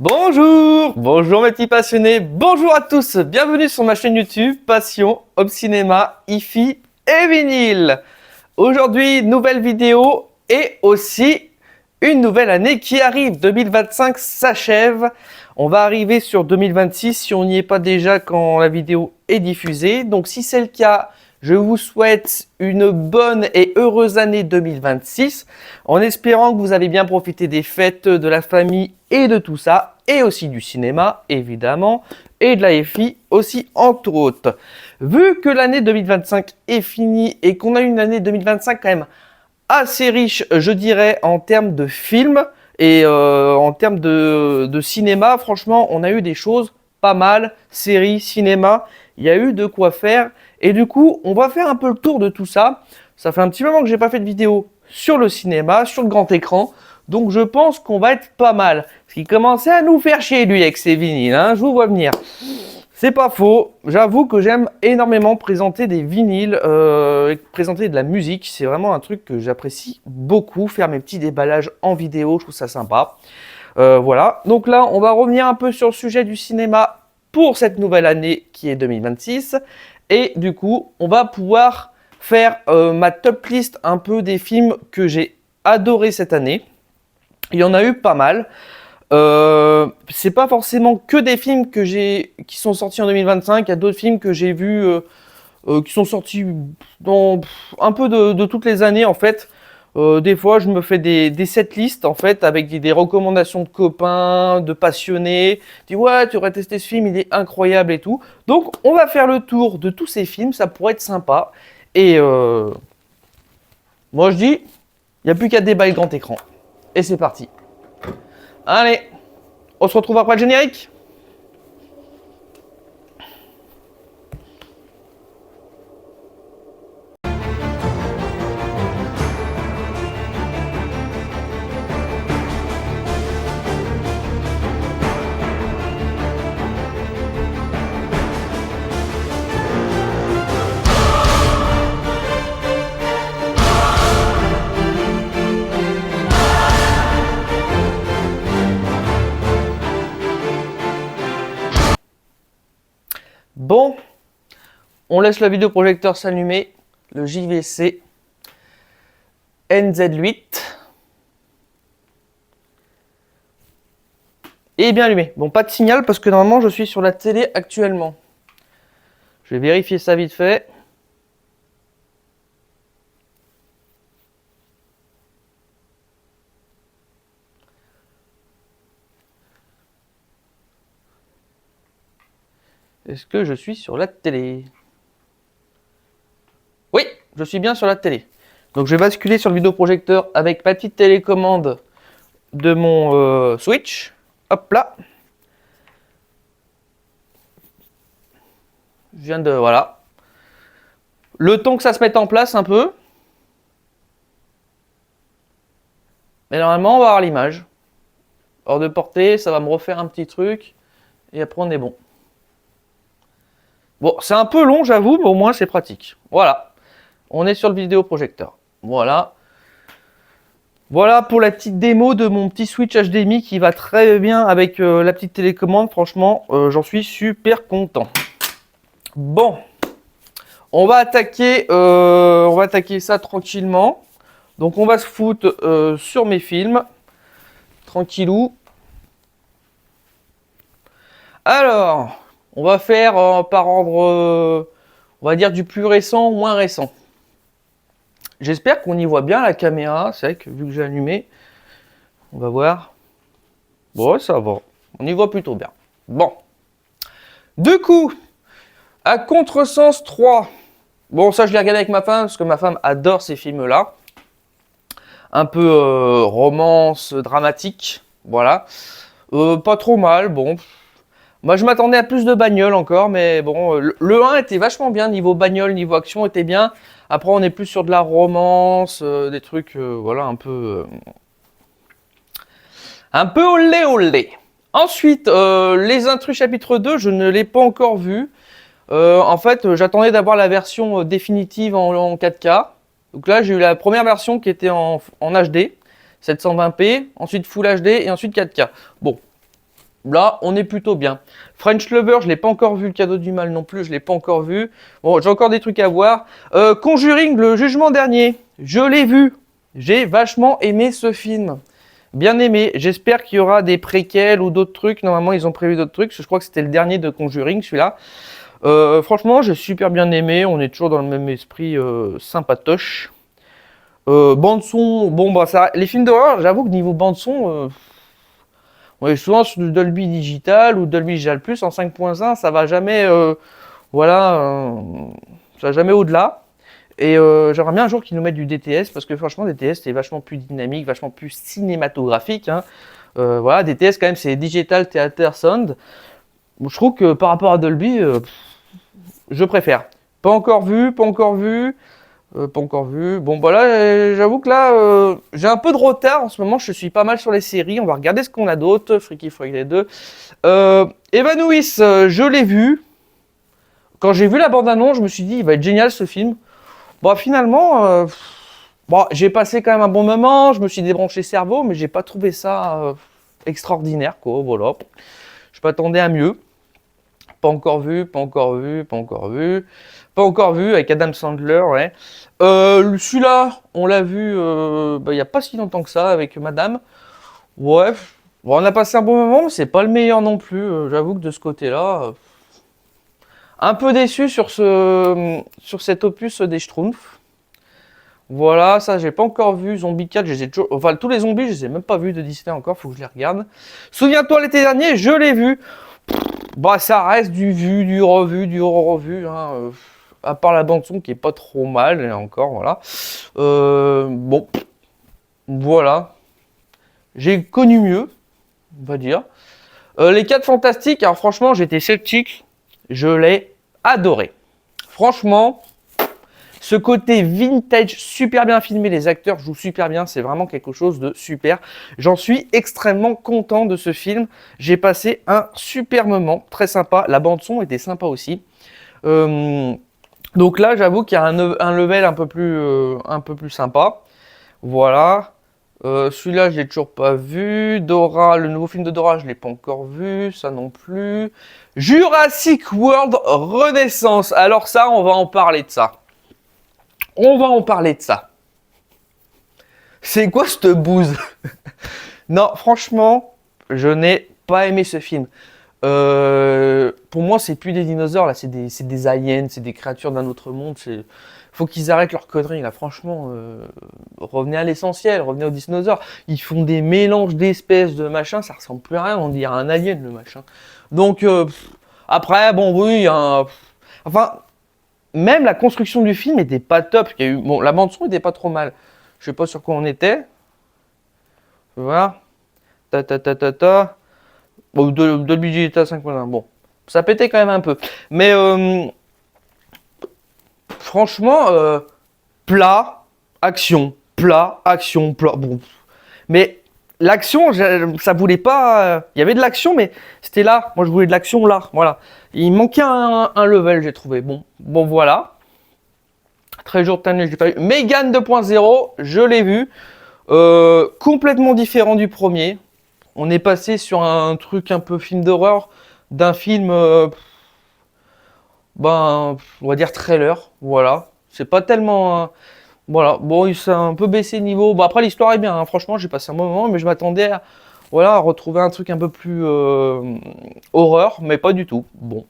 Bonjour mes petits passionnés, bonjour à tous, bienvenue sur ma chaîne YouTube Passion, Home Cinéma, Hi-Fi et Vinyle. Aujourd'hui, nouvelle vidéo et aussi une nouvelle année qui arrive, 2025 s'achève. On va arriver sur 2026 si on n'y est pas déjà quand la vidéo est diffusée. Donc si c'est le cas, je vous souhaite une bonne et heureuse année 2026 en espérant que vous avez bien profité des fêtes, de la famille et de tout ça, et aussi du cinéma évidemment, et de la FI aussi entre autres. Vu que l'année 2025 est finie et qu'on a une année 2025 quand même assez riche, je dirais, en termes de films et en termes de cinéma, franchement, on a eu des choses pas mal, séries, cinéma, il y a eu de quoi faire. Et du coup, on va faire un peu le tour de tout ça. Ça fait un petit moment que j'ai pas fait de vidéo sur le cinéma, sur le grand écran. Donc je pense qu'on va être pas mal. Parce qu'il commençait à nous faire chier lui avec ses vinyles, hein, je vous vois venir. C'est pas faux, j'avoue que j'aime énormément présenter des vinyles, présenter de la musique, c'est vraiment un truc que j'apprécie beaucoup, faire mes petits déballages en vidéo, je trouve ça sympa. Voilà, donc là on va revenir un peu sur le sujet du cinéma pour cette nouvelle année qui est 2026, et du coup on va pouvoir faire ma top list un peu des films que j'ai adoré cette année. Il y en a eu pas mal. C'est pas forcément que des films qui sont sortis en 2025. Il y a d'autres films que j'ai vus qui sont sortis dans un peu de toutes les années en fait. Des fois, je me fais des setlists en fait avec des recommandations de copains, de passionnés. Je dis ouais, tu aurais testé ce film, il est incroyable et tout. Donc, on va faire le tour de tous ces films. Ça pourrait être sympa. Et moi, je dis, il n'y a plus qu'à déballer le grand écran. Et c'est parti. Allez, on se retrouve après le générique. Bon, on laisse le vidéoprojecteur s'allumer, le JVC NZ8 est bien allumé. Bon, pas de signal parce que normalement je suis sur la télé actuellement. Je vais vérifier ça vite fait. Est-ce que je suis sur la télé? Oui, je suis bien sur la télé. Donc je vais basculer sur le vidéoprojecteur avec ma petite télécommande de mon Switch. Hop là. Je viens de... Voilà. Le temps que ça se mette en place un peu. Mais normalement, on va avoir l'image. Hors de portée, ça va me refaire un petit truc. Et après, on est bon. Bon, c'est un peu long, j'avoue, mais au moins, c'est pratique. Voilà. On est sur le vidéoprojecteur. Voilà. Voilà pour la petite démo de mon petit Switch HDMI qui va très bien avec la petite télécommande. Franchement, j'en suis super content. Bon. On va attaquer ça tranquillement. Donc, on va se foutre sur mes films. Tranquillou. Alors, on va faire par ordre, on va dire du plus récent au moins récent. J'espère qu'on y voit bien la caméra. C'est vrai que vu que j'ai allumé, on va voir. Bon, ça va. On y voit plutôt bien. Bon. Du coup, à Contresens 3. Bon, ça, je l'ai regardé avec ma femme parce que ma femme adore ces films-là. Un peu romance, dramatique. Voilà. Pas trop mal. Bon. Moi, je m'attendais à plus de bagnole encore, mais bon, le 1 était vachement bien, niveau bagnole, niveau action était bien. Après, on est plus sur de la romance, des trucs, voilà, un peu olé olé. Ensuite, Les Intrus chapitre 2, je ne l'ai pas encore vu. En fait, j'attendais d'avoir la version définitive en 4K. Donc là, j'ai eu la première version qui était en HD, 720p, ensuite Full HD et ensuite 4K. Bon. Là, on est plutôt bien. French Lover, je l'ai pas encore vu. Le Cadeau du Mal non plus, je l'ai pas encore vu. Bon, j'ai encore des trucs à voir. Conjuring, le jugement dernier, je l'ai vu. J'ai vachement aimé ce film. Bien aimé. J'espère qu'il y aura des préquels ou d'autres trucs. Normalement, ils ont prévu d'autres trucs. Je crois que c'était le dernier de Conjuring, celui-là. Franchement, j'ai super bien aimé. On est toujours dans le même esprit sympatoche. Bande son, bon bah ça, les films d'horreur, j'avoue que niveau bande son, on est souvent sur du Dolby Digital ou Dolby Digital Plus en 5.1, ça va jamais, ça va jamais au-delà. Et j'aimerais bien un jour qu'ils nous mettent du DTS parce que franchement DTS c'est vachement plus dynamique, vachement plus cinématographique. Hein. Voilà, DTS quand même c'est Digital Theater Sound. Je trouve que par rapport à Dolby, je préfère. Pas encore vu, pas encore vu. Pas encore vu. Bon, bah là, j'avoue que là, j'ai un peu de retard en ce moment. Je suis pas mal sur les séries. On va regarder ce qu'on a d'autre. Freaky Friday 2. Evanouis, je l'ai vu. Quand j'ai vu la bande-annonce, je me suis dit, il va être génial ce film. Bon, finalement, bon, j'ai passé quand même un bon moment. Je me suis débranché cerveau, mais j'ai pas trouvé ça extraordinaire, quoi. Voilà. Je m'attendais à mieux. Pas encore vu, pas encore vu, pas encore vu. Pas encore vu avec Adam Sandler, ouais. Celui-là, on l'a vu il n'y a pas si longtemps que ça avec Madame. Ouais, bon, on a passé un bon moment, mais c'est pas le meilleur non plus. J'avoue que de ce côté-là, un peu déçu sur cet opus des Schtroumpfs. Voilà, ça j'ai pas encore vu. Zombie 4, je les ai toujours... Enfin, tous les zombies, je les ai même pas vus de Disney encore, faut que je les regarde. Souviens-toi, l'été dernier, je l'ai vu. Bah, ça reste du vu, du revu, du revu. Hein, à part la bande son qui est pas trop mal, et encore, voilà. Bon, voilà. J'ai connu mieux, on va dire. Les 4 Fantastiques, alors franchement, j'étais sceptique. Je l'ai adoré. Franchement, ce côté vintage, super bien filmé, les acteurs jouent super bien, c'est vraiment quelque chose de super. J'en suis extrêmement content de ce film. J'ai passé un super moment, très sympa. La bande son était sympa aussi. Donc là, j'avoue qu'il y a un level un peu plus sympa. Voilà. Celui-là, je l'ai toujours pas vu. Dora, le nouveau film de Dora, je l'ai pas encore vu. Ça non plus. Jurassic World Renaissance. Alors ça, on va en parler de ça. On va en parler de ça. C'est quoi cette bouse? Non, franchement, je n'ai pas aimé ce film. Pour moi, c'est plus des dinosaures, là, c'est des aliens, c'est des créatures d'un autre monde. Faut qu'ils arrêtent leurs conneries, là. Franchement, revenez à l'essentiel, revenez aux dinosaures. Ils font des mélanges d'espèces, de machin, ça ressemble plus à rien, on dirait un alien, le machin. Donc, après, bon, oui, enfin, même la construction du film était pas top. Il y a eu... Bon, la bande-son était pas trop mal. Je sais pas sur quoi on était. Voilà. Ta ta ta ta ta. Bon, Dolby Digital 5.1. Bon, ça pétait quand même un peu. Mais franchement, plat, action, plat, action, plat. Bon. Mais l'action, ça voulait pas. Il y avait de l'action, mais c'était là. Moi, je voulais de l'action là. Voilà. Il manquait un level, j'ai trouvé. Bon, voilà. Très jour de je l'ai pas vu. Megan 2.0, je l'ai vu. Complètement différent du premier. On est passé sur un truc un peu film d'horreur, d'un film, on va dire trailer, voilà. C'est pas tellement, voilà. Bon, ça a un peu baissé niveau. Bon, après l'histoire est bien, hein. Franchement, j'ai passé un bon moment, mais je m'attendais à, voilà, à retrouver un truc un peu plus horreur, mais pas du tout. Bon.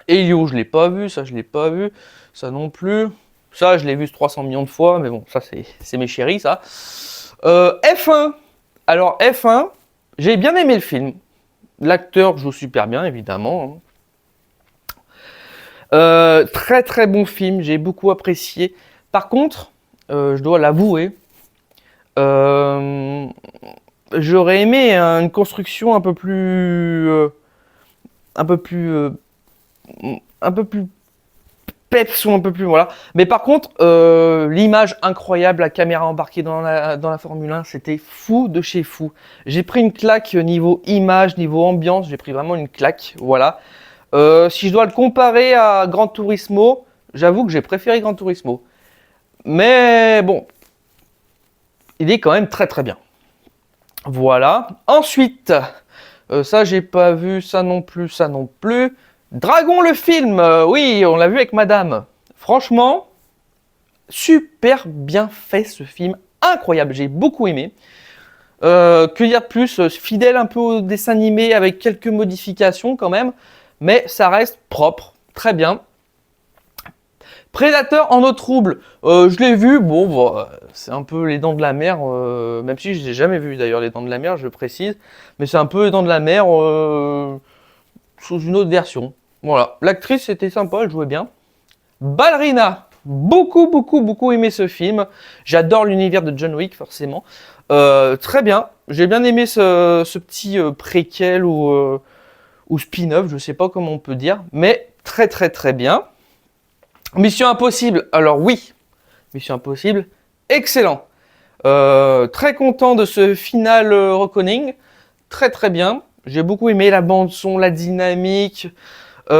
Elio, je l'ai pas vu, ça je l'ai pas vu, ça non plus. Ça, je l'ai vu 300 millions de fois, mais bon, ça c'est mes chéris, ça. F1. Alors F1. J'ai bien aimé le film. L'acteur joue super bien, évidemment. Très très bon film, j'ai beaucoup apprécié. Par contre, je dois l'avouer, j'aurais aimé une construction un peu plus peps ou un peu plus voilà. Mais par contre, l'image incroyable, la caméra embarquée dans la Formule 1, c'était fou de chez fou. J'ai pris une claque niveau image, niveau ambiance, j'ai pris vraiment une claque, voilà. Si je dois le comparer à Gran Turismo, j'avoue que j'ai préféré Gran Turismo. Mais bon, il est quand même très très bien. Voilà. Ensuite, Ça, j'ai pas vu, ça non plus, ça non plus. Dragon le film, oui, on l'a vu avec madame. Franchement, super bien fait ce film, incroyable, j'ai beaucoup aimé. Qu'il y a plus, fidèle un peu au dessin animé avec quelques modifications quand même, mais ça reste propre, très bien. Prédateur en eau trouble, je l'ai vu, bon, c'est un peu les dents de la mer, même si je l'ai jamais vu d'ailleurs les dents de la mer, je précise, mais c'est un peu les dents de la mer sous une autre version. Voilà, l'actrice était sympa, elle jouait bien. Ballerina, beaucoup aimé ce film. J'adore l'univers de John Wick forcément. Très bien, j'ai bien aimé ce petit préquel ou spin-off, je sais pas comment on peut dire, mais très bien. Mission Impossible, alors oui, Mission Impossible, excellent. Très content de ce final Reckoning, très bien. J'ai beaucoup aimé la bande son, la dynamique. Et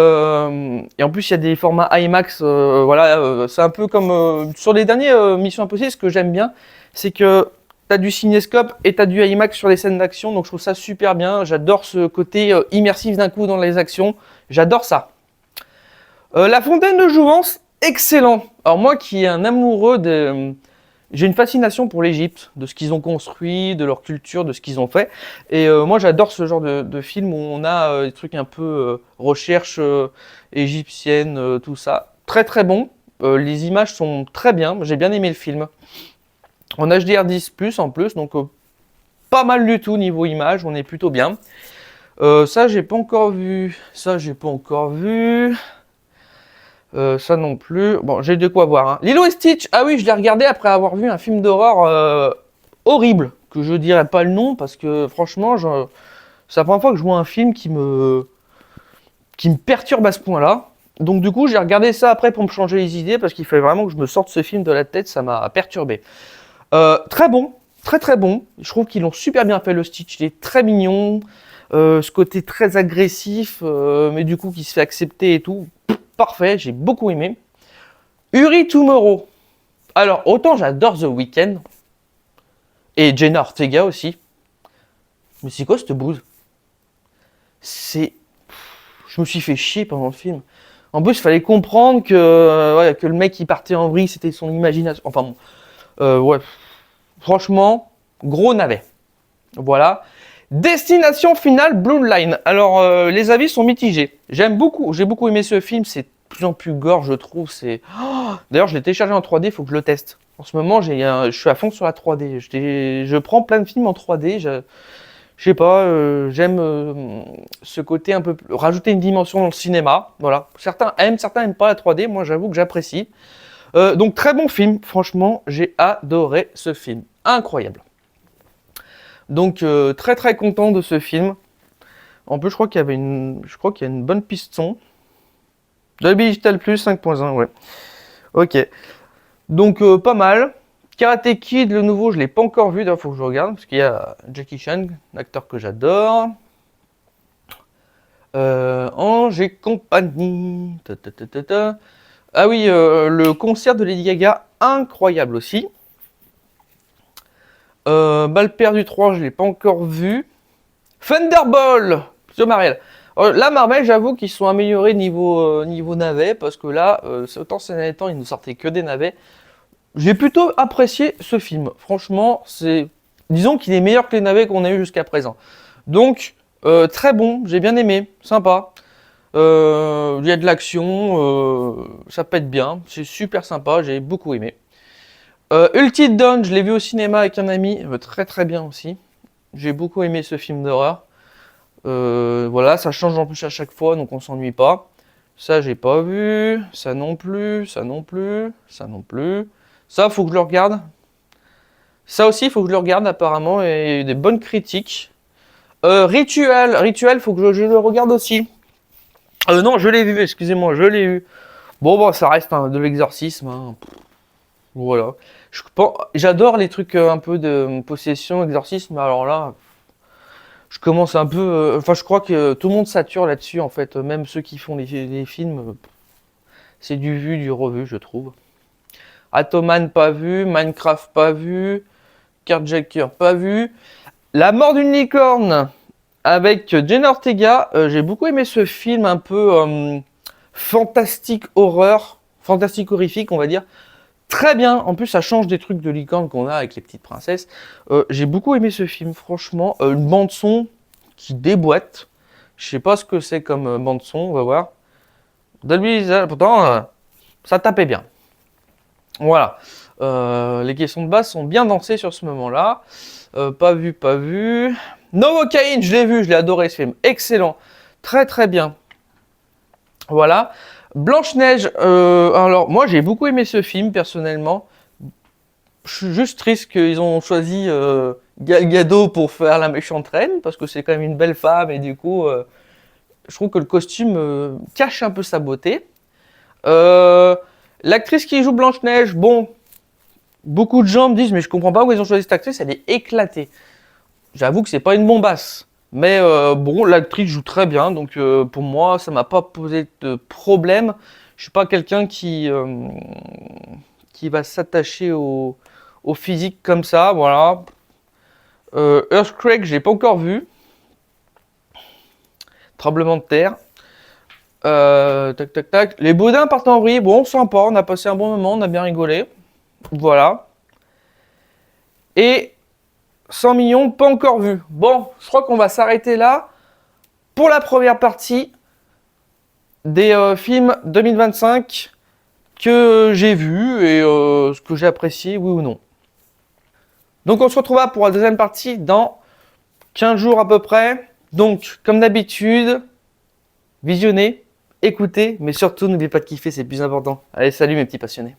en plus, il y a des formats IMAX. Voilà, c'est un peu comme sur les derniers Mission Impossible. Ce que j'aime bien, c'est que tu as du cinescope et tu as du IMAX sur les scènes d'action. Donc, je trouve ça super bien. J'adore ce côté immersif d'un coup dans les actions. J'adore ça. La Fontaine de Jouvence, excellent. Alors, moi qui est un amoureux de. J'ai une fascination pour l'Égypte, de ce qu'ils ont construit, de leur culture, de ce qu'ils ont fait. Et moi, j'adore ce genre de film où on a des trucs un peu recherche égyptienne, tout ça. Très bon. Les images sont très bien. J'ai bien aimé le film. En HDR10+, en plus, donc pas mal du tout niveau image. On est plutôt bien. Ça, j'ai pas encore vu. Ça, j'ai pas encore vu. Ça non plus. Bon, j'ai de quoi voir. Hein. Lilo et Stitch. Ah oui, je l'ai regardé après avoir vu un film d'horreur horrible, que je dirais pas le nom parce que franchement, c'est la première fois que je vois un film qui me perturbe à ce point-là. Donc du coup, j'ai regardé ça après pour me changer les idées parce qu'il fallait vraiment que je me sorte ce film de la tête. Ça m'a perturbé. Très bon, très bon. Je trouve qu'ils l'ont super bien fait le Stitch. Il est très mignon. Ce côté très agressif, mais du coup qui se fait accepter et tout. Parfait, j'ai beaucoup aimé. Uri Tomorrow. Alors, autant j'adore The Weeknd. Et Jenna Ortega aussi. Mais c'est quoi cette bouse? C'est. Je me suis fait chier pendant le film. En plus, il fallait comprendre que le mec qui partait en vrille, c'était son imagination. Enfin bon. Ouais. Franchement, gros navet. Voilà. Destination finale Bloodline. Alors, les avis sont mitigés. J'ai beaucoup aimé ce film. C'est de plus en plus gore, je trouve. D'ailleurs, je l'ai téléchargé en 3D, il faut que je le teste. En ce moment, je suis à fond sur la 3D. Je prends plein de films en 3D. Je sais pas, j'aime ce côté un peu rajouter une dimension dans le cinéma. Voilà. Certains n'aiment pas la 3D. Moi, j'avoue que j'apprécie. Donc, très bon film. Franchement, j'ai adoré ce film. Incroyable. Donc très content de ce film. En plus, je crois qu'il y a une bonne piste son. Dolby Digital Plus 5.1, ouais. Ok. Donc pas mal. Karate Kid, le nouveau, je l'ai pas encore vu. D'ailleurs, faut que je regarde parce qu'il y a Jackie Chan, un acteur que j'adore. Ange et compagnie. Ah oui, le concert de Lady Gaga, incroyable aussi. Balle perdue 3, je l'ai pas encore vu. Thunderball sur Marvel. Là, Marvel, j'avoue qu'ils sont améliorés niveau navet, parce que là, autant ces derniers temps, ils ne sortaient que des navets. J'ai plutôt apprécié ce film. Franchement, disons qu'il est meilleur que les navets qu'on a eu jusqu'à présent. Donc, très bon, j'ai bien aimé, sympa. Il y a de l'action, ça pète bien, c'est super sympa, j'ai beaucoup aimé. Until Dawn, je l'ai vu au cinéma avec un ami, très bien aussi. J'ai beaucoup aimé ce film d'horreur. Voilà, ça change en plus à chaque fois, donc on s'ennuie pas. Ça, j'ai pas vu. Ça non plus. Ça non plus. Ça non plus. Ça, faut que je le regarde. Ça aussi, faut que je le regarde apparemment. Et il y a eu des bonnes critiques. Rituel, faut que je le regarde aussi. Non, je l'ai vu, excusez-moi, je l'ai eu. Bon, ça reste de l'exorcisme. Hein. Voilà. J'adore les trucs un peu de possession, exorcisme, mais alors là, je commence un peu. Enfin, je crois que tout le monde sature là-dessus, en fait. Même ceux qui font les films, c'est du vu, du revu, je trouve. Atoman, pas vu. Minecraft, pas vu. Carjacker, pas vu. La mort d'une licorne. avec Jenna Ortega. J'ai beaucoup aimé ce film un peu fantastique horreur, fantastique horrifique, on va dire. Très bien, en plus ça change des trucs de licorne qu'on a avec les petites princesses. J'ai beaucoup aimé ce film, franchement. Une bande son qui déboîte. Je sais pas ce que c'est comme bande son, on va voir. Dolby Visual, pourtant ça tapait bien. Voilà. Les questions de base sont bien dansées sur ce moment-là. Pas vu, pas vu. Novocaine, je l'ai vu, je l'ai adoré ce film. Excellent. Très très bien. Voilà. Blanche-Neige, alors moi j'ai beaucoup aimé ce film personnellement. Je suis juste triste qu'ils ont choisi Gal Gadot pour faire la méchante reine, parce que c'est quand même une belle femme et du coup je trouve que le costume cache un peu sa beauté. L'actrice qui joue Blanche-Neige, bon, beaucoup de gens me disent mais je comprends pas où ils ont choisi cette actrice, elle est éclatée. J'avoue que c'est pas une bombasse. Mais bon, l'actrice joue très bien, donc pour moi, ça m'a pas posé de problème. Je suis pas quelqu'un qui va s'attacher au physique comme ça, voilà. Earthquake, je l'ai pas encore vu. Tremblement de terre. Tac, tac, tac. Les Baudins partent en vrille, bon, sympa, on a passé un bon moment, on a bien rigolé. Voilà. Et 100 millions, pas encore vu. Bon, je crois qu'on va s'arrêter là pour la première partie des films 2025 que j'ai vus et ce que j'ai apprécié, oui ou non. Donc on se retrouvera pour la deuxième partie dans 15 jours à peu près. Donc, comme d'habitude, visionnez, écoutez, mais surtout n'oubliez pas de kiffer, c'est le plus important. Allez, salut mes petits passionnés.